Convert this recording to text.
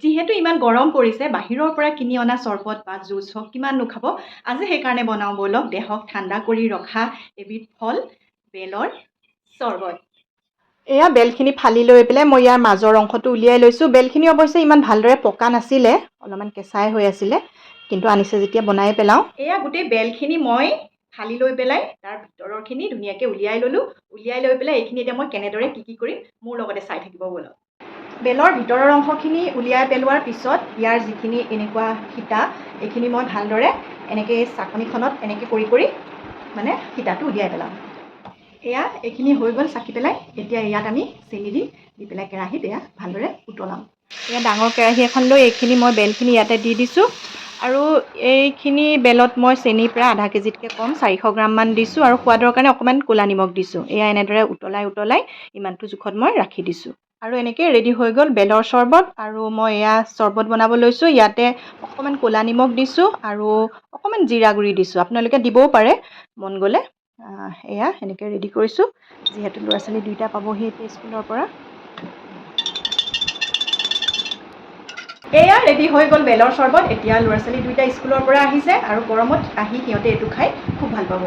যিহেতু ইমান গৰম পৰিছে, বাহিৰৰ পৰা কিনি অনা চৰবত বা জুচ হওক কিমাননো খাব। আজি সেইকাৰণে বনাওঁ ব'লক, দেহক ঠাণ্ডা কৰি ৰখা এবিধ ফল, বেলৰ চৰবত। এয়া বেলখিনি ফালি লৈ পেলাই মই ইয়াৰ মাজৰ অংশটো উলিয়াই লৈছোঁ। বেলখিনি অৱশ্যে ইমান ভালদৰে পকা নাছিলে, অলপমান কেঁচাই হৈ আছিলে, কিন্তু আনিছে যেতিয়া বনাই পেলাওঁ। এয়া গোটেই বেলখিনি মই ফালি লৈ পেলাই তাৰ ভিতৰৰখিনি ধুনীয়াকৈ উলিয়াই ল'লোঁ। উলিয়াই লৈ পেলাই এইখিনি এতিয়া মই কেনেদৰে কি কৰিম মোৰ লগতে চাই থাকিব ব'লক। বেলৰ ভিতৰৰ অংশখিনি উলিয়াই পেলোৱাৰ পিছত ইয়াৰ যিখিনি এনেকুৱা সীতা, এইখিনি মই ভালদৰে এনেকৈ চাকনিখনত এনেকৈ কৰি কৰি মানে সীতাটো উলিয়াই পেলাওঁ। এয়া এইখিনি হৈ গ'ল চাকি পেলাই। এতিয়া ইয়াত আমি চেনি দি পেলাই কেৰাহীত এয়া ভালদৰে উতলাম। এয়া ডাঙৰ কেৰাহী এখন লৈ এইখিনি মই বেলখিনি ইয়াতে দি দিছোঁ আৰু এইখিনি বেলত মই চেনি প্ৰায় আধা কেজিতকৈ কম 400 গ্ৰামমান দিছোঁ আৰু সোৱাদৰ কাৰণে অকণমান ক'লা নিমখ দিছোঁ। এয়া এনেদৰে উতলাই ইমানটো জোখত মই ৰাখি দিছোঁ। আৰু এনেকৈ ৰেডি হৈ গ'ল বেলৰ চৰবত। আৰু মই এয়া চৰবত বনাব লৈছোঁ। ইয়াতে অকণমান ক'লা নিমখ দিছোঁ আৰু অকণমান জিৰা গুড়ি দিছোঁ, আপোনালোকে দিবও পাৰে মন গ'লে। এয়া এনেকৈ ৰেডি কৰিছোঁ, যিহেতু ল'ৰা ছোৱালী দুয়োটা পাবহি এতিয়া স্কুলৰ পৰা। এয়া ৰেডি হৈ গ'ল বেলৰ চৰবত। এতিয়া ল'ৰা ছোৱালী দুয়োটা স্কুলৰ পৰা আহিছে আৰু গৰমত আহি সিহঁতে এইটো খাই খুব ভাল পাব।